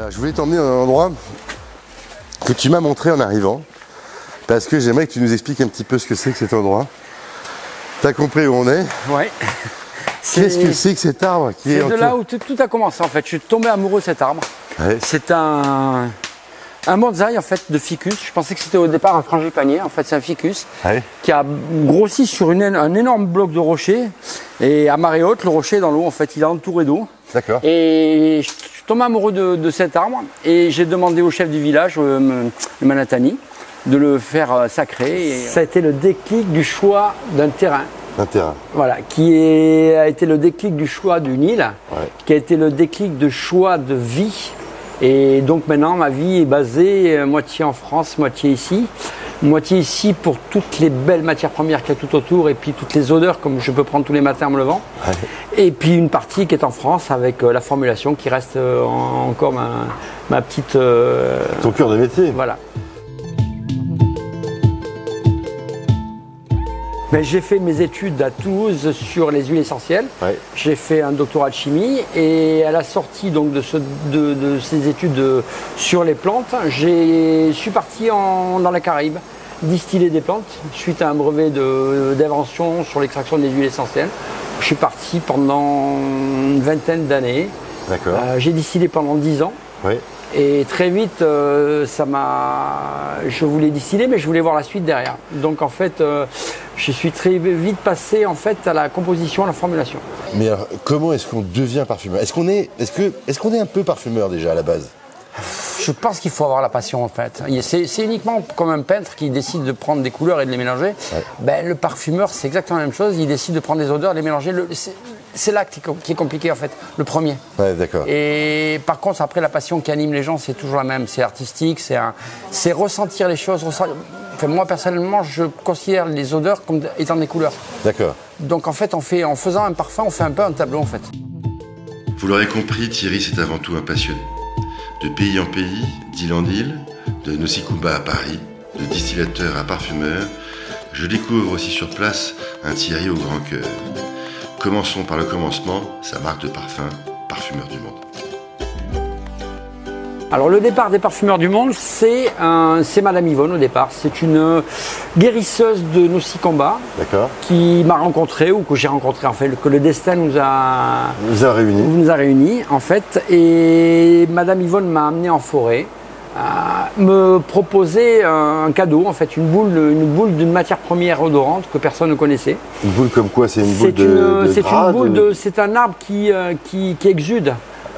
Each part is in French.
Alors, je voulais t'emmener dans un endroit que tu m'as montré en arrivant, parce que j'aimerais que tu nous expliques un petit peu ce que c'est que cet endroit. T'as compris où on est? Ouais. Qu'est-ce que c'est que cet arbre qui est de là où tout a commencé en fait. Je suis tombé amoureux de cet arbre. Ouais. C'est un bonsaï en fait de ficus. Je pensais que c'était au départ un frangipanier. En fait, c'est un ficus qui a grossi sur un énorme bloc de rocher. Et à marée haute, le rocher est dans l'eau. En fait, il est entouré d'eau. D'accord. Et je suis tombé amoureux de cet arbre. Et j'ai demandé au chef du village, le Manatani, de le faire sacrer. Et ça a été le déclic du choix d'un terrain. Un terrain. Voilà, a été le déclic du choix d'une île, qui a été le déclic de choix de vie. Et donc maintenant, ma vie est basée moitié en France, moitié ici. Moitié ici pour toutes les belles matières premières qu'il y a tout autour et puis toutes les odeurs comme je peux prendre tous les matins en me levant. Ouais. Et puis une partie qui est en France avec la formulation qui reste encore ma petite... Ton cœur de métier. Voilà. Ben, j'ai fait mes études à Toulouse sur les huiles essentielles. Ouais. J'ai fait un doctorat de chimie et à la sortie donc, de ces études sur les plantes, je suis parti dans la Caraïbe distiller des plantes suite à un brevet d'invention sur l'extraction des huiles essentielles. Je suis parti pendant une vingtaine d'années. D'accord. J'ai distillé pendant 10 ans. Ouais. Et très vite, je voulais distiller, mais je voulais voir la suite derrière. Donc en fait, je suis très vite passé en fait à la composition, à la formulation. Mais alors, comment est-ce qu'on devient parfumeur? Est-ce qu'on est un peu parfumeur déjà à la base? Je pense qu'il faut avoir la passion en fait. C'est uniquement comme un peintre qui décide de prendre des couleurs et de les mélanger. Ouais. Ben, le parfumeur, c'est exactement la même chose. Il décide de prendre des odeurs, de les mélanger. C'est l'acte qui est compliqué en fait, le premier. Ouais, d'accord. Et par contre, après, la passion qui anime les gens, c'est toujours la même. C'est artistique, c'est ressentir les choses. Enfin, moi, personnellement, je considère les odeurs comme étant des couleurs. D'accord. Donc en fait, en faisant un parfum, on fait un peu un tableau en fait. Vous l'aurez compris, Thierry, c'est avant tout un passionné. De pays en pays, d'île en île, de Nosicumba à Paris, de distillateur à parfumeur, je découvre aussi sur place un Thierry au grand cœur. Commençons par le commencement, sa marque de parfum, Parfumeur du Monde. Alors le départ des Parfumeurs du Monde, c'est Madame Yvonne au départ. C'est une guérisseuse de Nosicumba qui m'a rencontré, ou que j'ai rencontré en fait, que le destin nous a réunis en fait. Et Madame Yvonne m'a amené en forêt, me proposer un cadeau, en fait, une boule d'une matière première odorante que personne ne connaissait. Une boule comme quoi? C'est une boule de c'est un arbre qui exude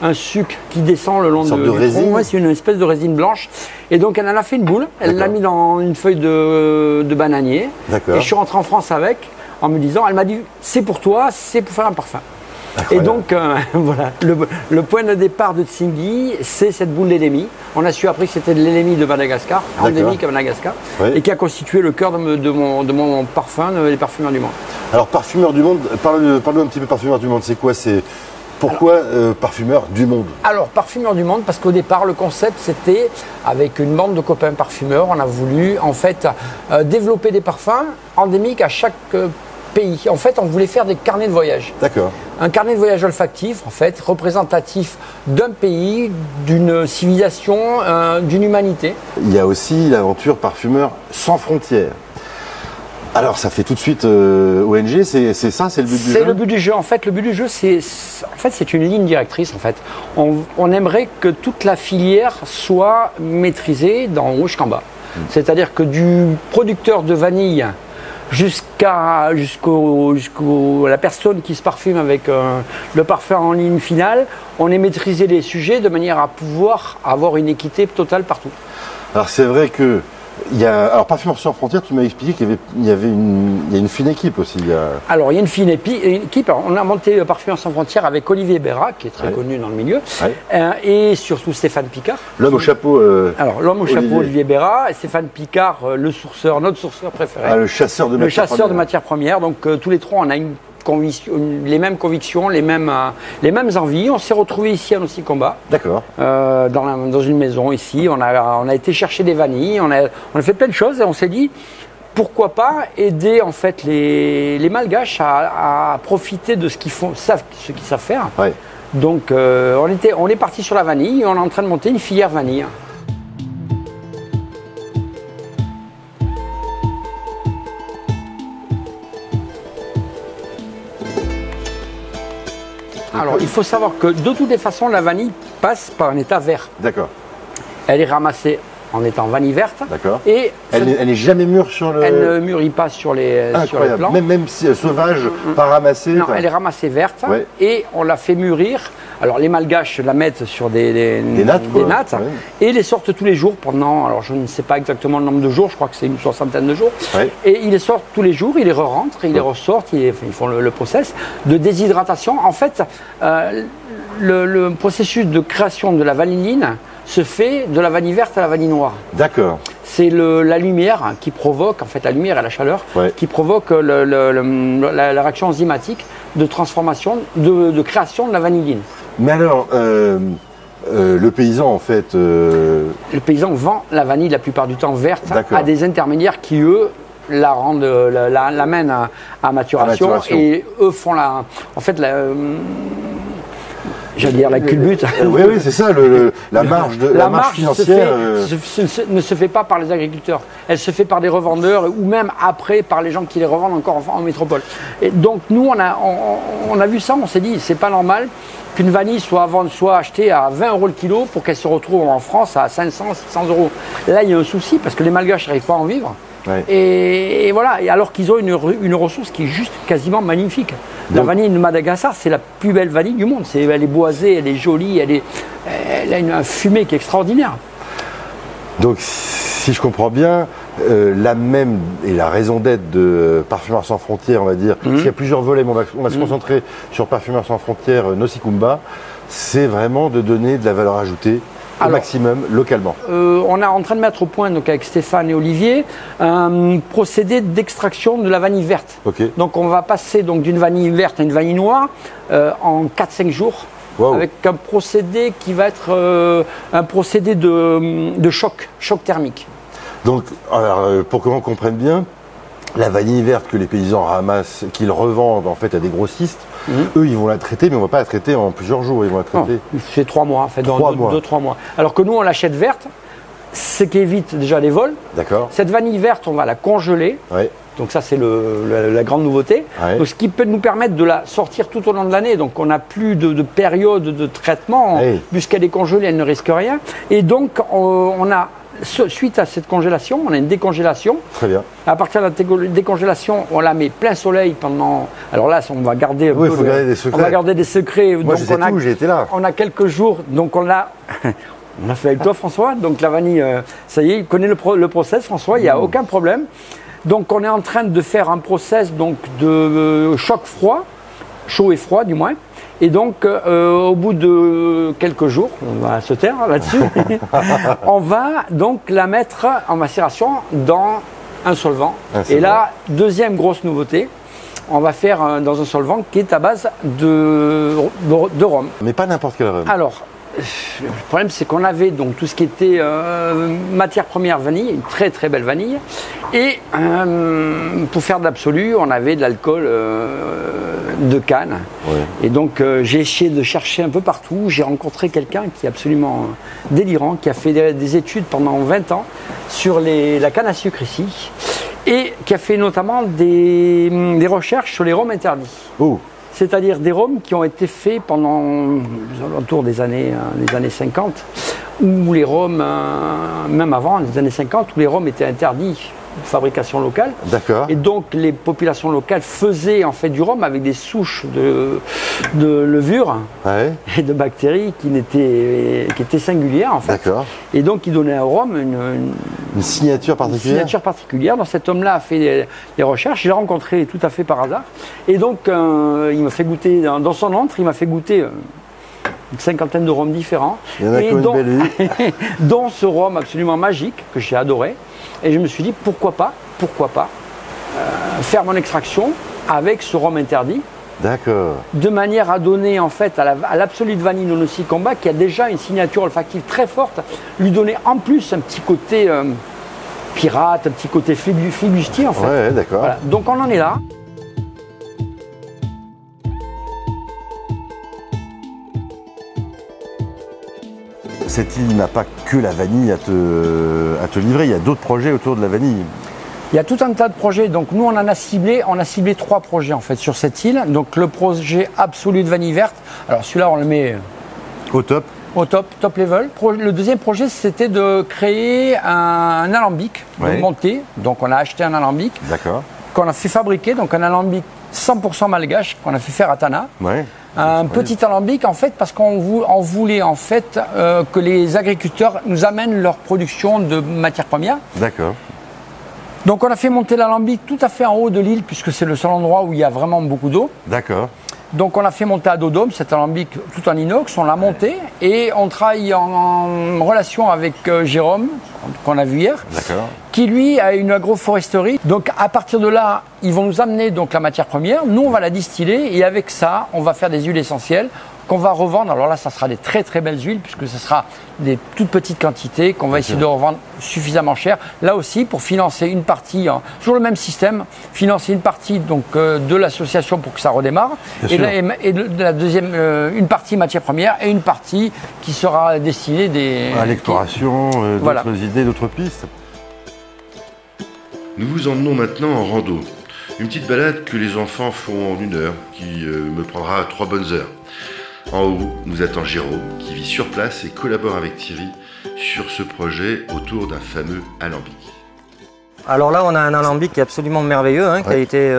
un sucre qui descend le long du résine. Ouais, c'est une espèce de résine blanche. Et donc elle en a fait une boule, elle l'a mis dans une feuille de bananier. Et je suis rentré en France avec, en me disant, elle m'a dit, c'est pour toi, c'est pour faire un parfum. Incroyable. Et donc, voilà, le point de départ de Tsingui, c'est cette boule d'élémie. On a su après que c'était de l'élémie de Madagascar, endémique à Madagascar, et qui a constitué le cœur de mon parfum, les Parfumeurs du Monde. Alors, Parfumeur du Monde, parle-nous un petit peu Parfumeur du Monde, c'est quoi? Pourquoi Parfumeur du Monde? Alors, Parfumeur du Monde, parce qu'au départ, le concept, c'était, avec une bande de copains parfumeurs, on a voulu, en fait, développer des parfums endémiques à chaque pays. En fait, on voulait faire des carnets de voyage. D'accord. Un carnet de voyage olfactif, en fait, représentatif d'un pays, d'une civilisation, d'une humanité. Il y a aussi l'aventure Parfumeur sans frontières. Alors, ça fait tout de suite ONG, c'est ça, c'est le but du jeu? C'est le but du jeu. En fait, le but du jeu, c'est une ligne directrice. En fait, on aimerait que toute la filière soit maîtrisée d'en haut jusqu'en bas. C'est-à-dire que du producteur de vanille jusqu'à la personne qui se parfume avec le parfum en ligne finale, on ait maîtrisé les sujets de manière à pouvoir avoir une équité totale partout. Alors, c'est vrai que alors, Parfumeurs sans frontières, tu m'as expliqué qu'il y a une fine équipe aussi. Alors, il y a une fine équipe. Alors, on a monté Parfumeurs sans frontières avec Olivier Béra, qui est très connu dans le milieu, et surtout Stéphane Picard. L'homme au chapeau. Alors, l'homme au chapeau, Olivier Béra, et Stéphane Picard, notre sourceur préféré. Le chasseur de matières premières. Donc, tous les trois, on a les mêmes convictions, les mêmes envies. On s'est retrouvés ici à Nosicumba. D'accord. Dans une maison ici. On a été chercher des vanilles. On a fait plein de choses et on s'est dit pourquoi pas aider en fait les Malgaches à profiter de ce qu'ils savent faire. Ouais. Donc on est parti sur la vanille et on est en train de monter une filière vanille. Alors, il faut savoir que de toutes les façons, la vanille passe par un état vert. D'accord. Elle est ramassée en étant vanille verte. D'accord. Et elle n'est jamais mûre sur le... Elle ne mûrit pas sur les plants. Même si sauvage, pas ramassée. Non, elle est ramassée verte et on la fait mûrir. Alors les Malgaches la mettent sur des nattes et les sortent tous les jours pendant, alors je ne sais pas exactement le nombre de jours, je crois que c'est une 60aine de jours. Et ils les sortent tous les jours, ils les re-rentrent, ils les ressortent, ils font le process de déshydratation. En fait, le processus de création de la vanilline se fait de la vanille verte à la vanille noire. D'accord. C'est la lumière qui provoque, en fait la lumière et la chaleur, qui provoque la réaction enzymatique de transformation, de création de la vanilline. Mais alors, le paysan en fait... Le paysan vend la vanille la plupart du temps verte à des intermédiaires qui eux l'amènent à maturation et eux font j'allais dire la culbute. Oui, c'est ça, la marge financière. Ne se fait pas par les agriculteurs. Elle se fait par des revendeurs ou même après par les gens qui les revendent encore en métropole. Et donc nous, on a vu ça, on s'est dit, c'est pas normal qu'une vanille soit achetée à 20 € le kilo pour qu'elle se retrouve en France à 500, 600 €. Là, il y a un souci parce que les Malgaches n'arrivent pas à en vivre. Et voilà, alors qu'ils ont une ressource qui est juste quasiment magnifique. La vanille de Madagascar, c'est la plus belle vanille du monde. Elle est boisée, elle est jolie, elle a une fumée qui est extraordinaire. Donc, si je comprends bien, la raison d'être de Parfumeurs sans frontières, on va dire, s'il y a plusieurs volets, mais on va se concentrer sur Parfumeurs sans frontières, Nocikumba, c'est vraiment de donner de la valeur ajoutée au maximum localement. On est en train de mettre au point donc, avec Stéphane et Olivier un procédé d'extraction de la vanille verte. Donc on va passer d'une vanille verte à une vanille noire en 4-5 jours. Avec un procédé qui va être un procédé de choc thermique. Donc, alors, pour que l'on comprenne bien, la vanille verte que les paysans ramassent, qu'ils revendent en fait à des grossistes, eux ils vont la traiter, mais on ne va pas la traiter en plusieurs jours, ils vont la traiter. C'est 3 mois, en fait, dans 2-3 mois. Alors que nous on l'achète verte, ce qui évite déjà les vols. D'accord. Cette vanille verte, on va la congeler. Donc ça c'est la grande nouveauté. Donc, ce qui peut nous permettre de la sortir tout au long de l'année. Donc on n'a plus de période de traitement, puisqu'elle est congelée, elle ne risque rien. Et donc on a, suite à cette congélation, on a une décongélation. Très bien. À partir de la décongélation, on la met plein soleil pendant. Alors là, on va garder il faut garder des secrets. On va garder des secrets. Moi, je sais tout, j'ai été là. On a quelques jours, donc on a fait avec toi, François. Donc la vanille, ça y est, il connaît le process, François. Il n'y a aucun problème. Donc on est en train de faire un process donc de choc froid, chaud et froid du moins. Et donc au bout de quelques jours, on va se taire là-dessus, on va donc la mettre en macération dans un solvant. Et là, deuxième grosse nouveauté, on va faire dans un solvant qui est à base de rhum. Mais pas n'importe quel rhum. Alors, le problème c'est qu'on avait donc tout ce qui était matière première vanille, une très très belle vanille, et pour faire de l'absolu on avait de l'alcool de canne. Et donc j'ai essayé de chercher un peu partout, j'ai rencontré quelqu'un qui est absolument délirant, qui a fait des études pendant 20 ans sur la canne à sucre ici, et qui a fait notamment des recherches sur les rhums interdits. C'est-à-dire des rhums qui ont été faits autour des années 50, où les rhums, même avant les années 50, où les rhums étaient interdits de fabrication locale. D'accord. Et donc les populations locales faisaient en fait du rhum avec des souches de levure et de bactéries qui étaient singulières en fait. D'accord. Et donc ils donnaient au rhum une signature particulière. Une signature particulière. Donc cet homme-là a fait des recherches. Je l'ai rencontré tout à fait par hasard. Et donc il m'a fait goûter, dans son antre, il m'a fait goûter une cinquantaine de rhums différents. Il y en a une belle dont ce rhum absolument magique que j'ai adoré. Et je me suis dit pourquoi pas faire mon extraction avec ce rhum interdit. D'accord. De manière à donner en fait à l'absolu de vanille Nocikumba, qui a déjà une signature olfactive très forte, lui donner en plus un petit côté pirate, un petit côté flibustier en fait. Ouais, d'accord. Voilà. Donc on en est là. cette île n'a pas que la vanille à te livrer, il y a d'autres projets autour de la vanille. Il y a tout un tas de projets. Donc nous, on a ciblé 3 projets en fait sur cette île. Donc le projet absolu de vanille verte. Alors celui-là, on le met au top. Au top level. Le deuxième projet, c'était de créer un alambic, de monter. Donc on a acheté un alambic qu'on a fait fabriquer, donc un alambic 100% malgache qu'on a fait faire à Tana. Un petit alambic en fait parce qu'on voulait en fait que les agriculteurs nous amènent leur production de matières premières. D'accord. Donc on a fait monter l'alambic tout à fait en haut de l'île puisque c'est le seul endroit où il y a vraiment beaucoup d'eau. D'accord. Donc on a fait monter à dos d'homme cet alambic tout en inox, on l'a monté et on travaille en relation avec Jérôme, qu'on a vu hier, qui lui a une agroforesterie. Donc à partir de là, ils vont nous amener donc la matière première, nous on va la distiller et avec ça, on va faire des huiles essentielles qu'on va revendre. Alors là, ça sera des très très belles huiles puisque ce sera des toutes petites quantités qu'on va essayer de revendre suffisamment cher. Là aussi, pour financer une partie, toujours le même système, financer une partie donc de l'association pour que ça redémarre et la deuxième, une partie matière première et une partie qui sera destinée à l'exploration, d'autres idées, d'autres pistes. Nous vous emmenons maintenant en rando. Une petite balade que les enfants font en 1 heure, qui me prendra 3 bonnes heures. En haut, nous attend Jérôme, qui vit sur place et collabore avec Thierry sur ce projet autour d'un fameux alambic. Alors là, on a un alambic qui est absolument merveilleux, qui a été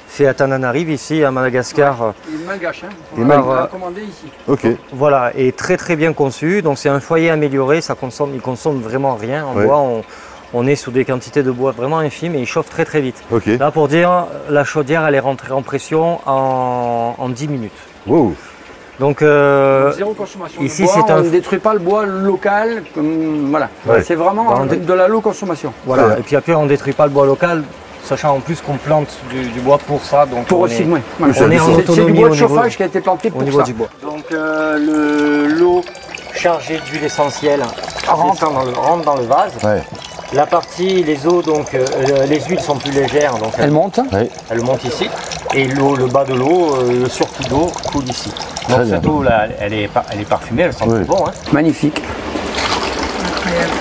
fait à Tananarive, ici, à Madagascar. Il est malgache, on l'a commandé ici. Voilà, et très très bien conçu. Donc c'est un foyer amélioré, il consomme vraiment rien. En bois, on est sous des quantités de bois vraiment infimes et il chauffe très très vite. Là, pour dire, la chaudière, elle est rentrée en pression en 10 minutes. Wow. Donc zéro consommation ici, on ne détruit pas le bois local, voilà. C'est vraiment de la low consommation. Voilà. Et puis après, on ne détruit pas le bois local, sachant en plus qu'on plante du bois pour ça. Donc pour aussi, c'est du bois de chauffage qui a été planté pour ça. Du bois. Donc l'eau chargée d'huile essentielle rentre dans le vase. La partie, les eaux, donc les huiles sont plus légères, donc elles montent. Elles montent ici. Et le bas de l'eau, le surplus d'eau coule ici. Donc cette eau là, elle est parfumée, elle sent tout bon. Magnifique. Incroyable.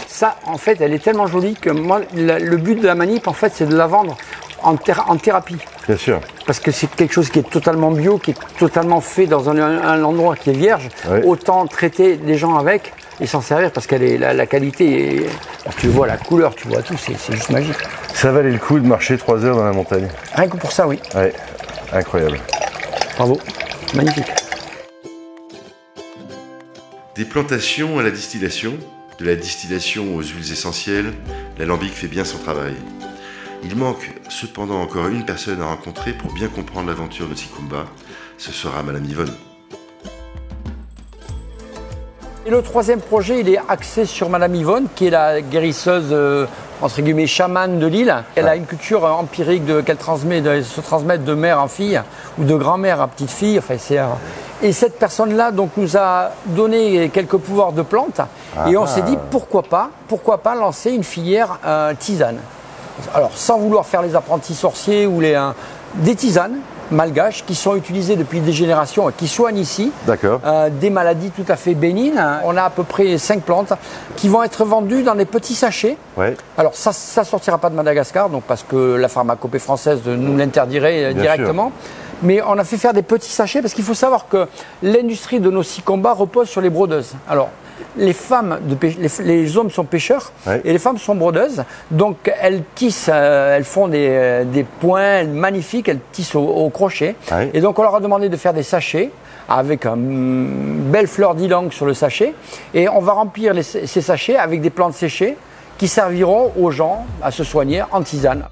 Ça, en fait, elle est tellement jolie que moi, le but de la manip, en fait, c'est de la vendre en thérapie. Bien sûr. Parce que c'est quelque chose qui est totalement bio, qui est totalement fait dans un endroit qui est vierge. Autant traiter les gens avec et s'en servir parce que la qualité est... Tu vois la couleur, tu vois tout, c'est juste magique. Ça valait le coup de marcher 3 heures dans la montagne. Rien que pour ça, oui. Ouais, incroyable. Bravo, magnifique. Des plantations à la distillation, de la distillation aux huiles essentielles, l'alambic fait bien son travail. Il manque cependant encore une personne à rencontrer pour bien comprendre l'aventure de Nosikumba. Ce sera Madame Yvonne. Et le 3e projet, il est axé sur Madame Yvonne, qui est la guérisseuse, entre guillemets, chamane de l'île. Elle a une culture empirique qu'elle se transmet de mère en fille, ou de grand-mère à petite-fille. Enfin, et cette personne-là donc, nous a donné quelques pouvoirs de plantes. Et on s'est dit, pourquoi pas lancer une filière tisane. Alors, sans vouloir faire les apprentis sorciers ou des tisanes malgaches qui sont utilisées depuis des générations et qui soignent ici des maladies tout à fait bénignes. On a à peu près 5 plantes qui vont être vendues dans des petits sachets. Alors ça sortira pas de Madagascar, donc parce que la pharmacopée française nous l'interdirait directement. Mais on a fait faire des petits sachets parce qu'il faut savoir que l'industrie de Nosikumba repose sur les brodeuses. Alors, les hommes sont pêcheurs et les femmes sont brodeuses. Donc elles tissent, elles font des points magnifiques, elles tissent au crochet. Et donc on leur a demandé de faire des sachets avec une belle fleur d'ylang sur le sachet. Et on va remplir ces sachets avec des plantes séchées qui serviront aux gens à se soigner en tisane.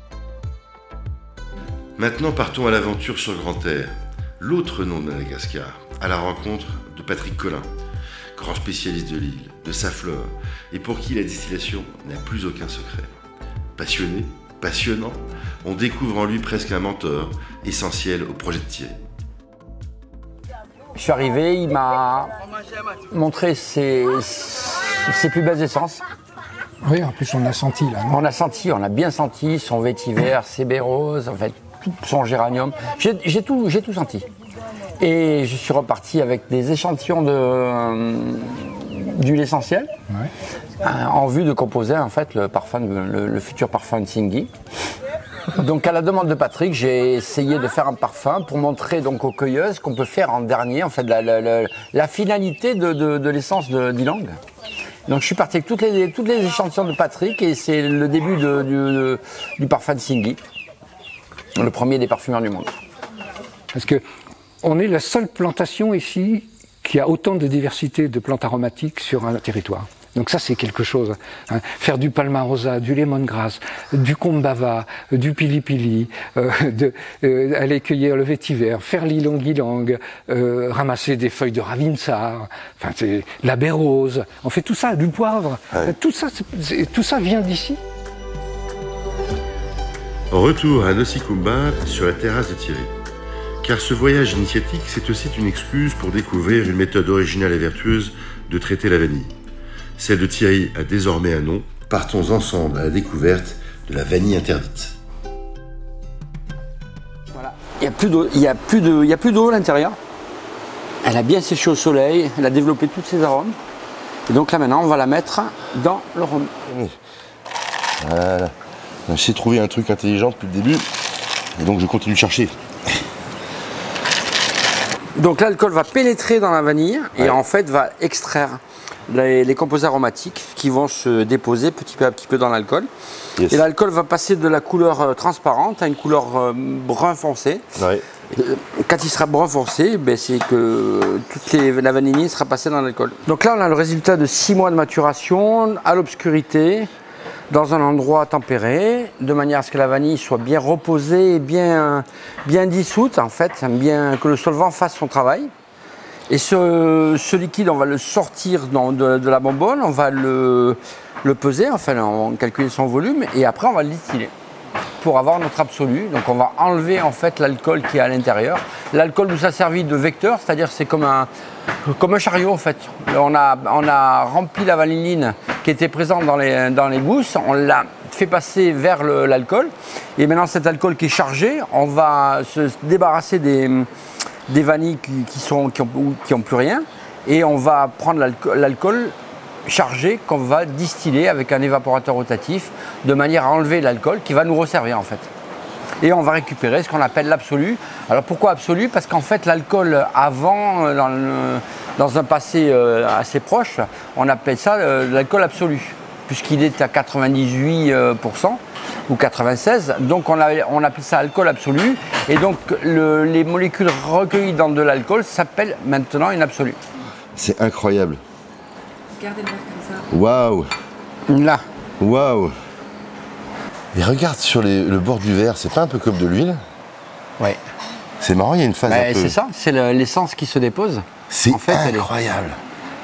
Maintenant partons à l'aventure sur Grand Air, l'autre nom de Madagascar, à la rencontre de Patrick Collin, grand spécialiste de l'île, de sa flore, et pour qui la distillation n'a plus aucun secret. Passionné, passionnant, on découvre en lui presque un mentor, essentiel au projet de Thierry. Je suis arrivé, il m'a montré ses plus belles essences. Oui, en plus on a senti là. On a bien senti son vétiver, ses baies roses, en fait, tout son géranium. J'ai tout senti. Et je suis reparti avec des échantillons d'huile essentielle en vue de composer en fait le futur parfum de Singhi. Donc à la demande de Patrick, j'ai essayé de faire un parfum pour montrer donc aux cueilleuses qu'on peut faire en dernier en fait la finalité de l'essence d'ylang. Donc je suis parti avec toutes les échantillons de Patrick et c'est le début du parfum de Singhi, le premier des parfumeurs du monde. Parce que on est la seule plantation ici qui a autant de diversité de plantes aromatiques sur un territoire. Donc ça c'est quelque chose. Hein. Faire du palmarosa, du lemongrass, du kombava, du pili-pili, aller cueillir le vétiver, faire l'ylang-ylang, ramasser des feuilles de ravinsar, enfin c'est la baie rose. On fait tout ça, du poivre. Ouais. Tout ça vient d'ici. Retour à Nocikumba sur la terrasse de Thierry. Car ce voyage initiatique, c'est aussi une excuse pour découvrir une méthode originale et vertueuse de traiter la vanille. Celle de Thierry a désormais un nom. Partons ensemble à la découverte de la vanille interdite. Voilà, il n'y a plus d'eau à l'intérieur. Elle a bien séché au soleil, elle a développé tous ses arômes. Et donc là maintenant, on va la mettre dans le rhum. Voilà. J'ai trouvé un truc intelligent depuis le début. Et donc je continue de chercher. Donc l'alcool va pénétrer dans la vanille et en fait va extraire les composés aromatiques qui vont se déposer petit peu à petit peu dans l'alcool. Yes. Et l'alcool va passer de la couleur transparente à une couleur brun foncé. Ouais. Quand il sera brun foncé, ben c'est que la vanille sera passée dans l'alcool. Donc là on a le résultat de 6 mois de maturation à l'obscurité, dans un endroit tempéré, de manière à ce que la vanille soit bien reposée et bien dissoute, en fait, que le solvant fasse son travail. Et ce liquide, on va le sortir de la bonbonne, on va le peser, enfin, on va calculer son volume, et après on va le distiller pour avoir notre absolu. Donc on va enlever en fait l'alcool qui est à l'intérieur. L'alcool nous a servi de vecteur, c'est-à-dire c'est comme un chariot en fait. On a rempli la vanilline qui était présente dans les gousses, on l'a fait passer vers l'alcool. Et maintenant cet alcool qui est chargé, on va se débarrasser des vanilles qui ont plus rien. Et on va prendre l'alcool chargé qu'on va distiller avec un évaporateur rotatif de manière à enlever l'alcool qui va nous resservir en fait. Et on va récupérer ce qu'on appelle l'absolu. Alors pourquoi absolu? Parce qu'en fait l'alcool avant, dans un passé assez proche, on appelle ça l'alcool absolu, puisqu'il est à 98% ou 96%. Donc on appelle ça alcool absolu. Et donc les molécules recueillies dans de l'alcool s'appellent maintenant une absolue. C'est incroyable. Regardez le verre comme ça. Waouh! Là. Waouh! Et regarde sur le bord du verre, c'est pas un peu comme de l'huile? Ouais. C'est marrant, il y a une phase un peu... C'est ça, c'est l'essence qui se dépose. C'est incroyable.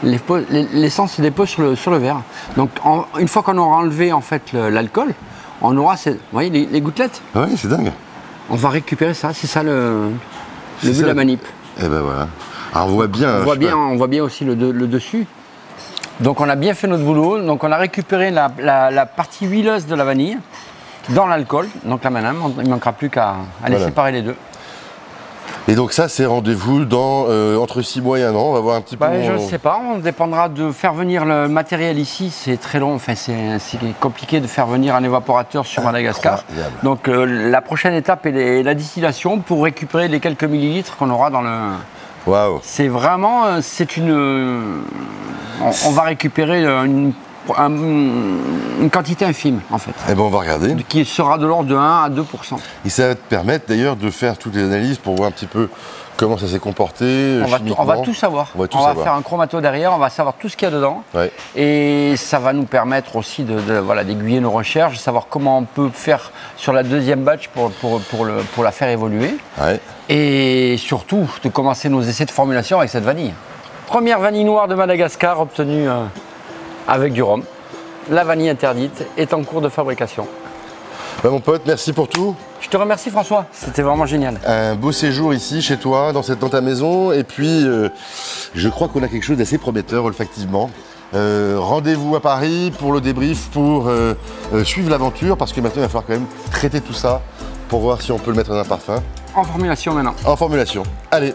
L'essence se dépose sur le verre. Donc une fois qu'on aura enlevé en fait l'alcool, on aura vous voyez les gouttelettes? Oui, c'est dingue. On va récupérer ça, c'est ça le but de la manip. Et ben voilà. Alors on voit bien. On voit bien aussi le dessus. Donc on a bien fait notre boulot. Donc on a récupéré la partie huileuse de la vanille dans l'alcool. Donc là maintenant, il ne manquera plus qu'à aller séparer les deux. Et donc ça, c'est rendez-vous dans entre 6 mois et 1 an. On va voir un petit peu. Je ne sais pas. On dépendra de faire venir le matériel ici. C'est très long. Enfin, c'est compliqué de faire venir un évaporateur sur Madagascar. Donc la prochaine étape est la distillation pour récupérer les quelques millilitres qu'on aura dans le. Waouh. C'est vraiment, on va récupérer une quantité infime en fait. Et ben on va regarder. Qui sera de l'ordre de 1 à 2%. Et ça va te permettre d'ailleurs de faire toutes les analyses pour voir un petit peu comment ça s'est comporté. On va tout savoir. On va faire un chromato derrière, on va savoir tout ce qu'il y a dedans. Ouais. Et ça va nous permettre aussi d'aiguiller nos recherches, de savoir comment on peut faire sur la deuxième batch pour la faire évoluer. Ouais. Et surtout de commencer nos essais de formulation avec cette vanille. Première vanille noire de Madagascar obtenue avec du rhum. La vanille interdite est en cours de fabrication. Ben mon pote, merci pour tout. Je te remercie François, c'était vraiment génial. Un beau séjour ici, chez toi, dans ta maison. Et puis, je crois qu'on a quelque chose d'assez prometteur olfactivement. Rendez-vous à Paris pour le débrief, pour suivre l'aventure, parce que maintenant, il va falloir quand même traiter tout ça pour voir si on peut le mettre dans un parfum. En formulation maintenant. En formulation. Allez.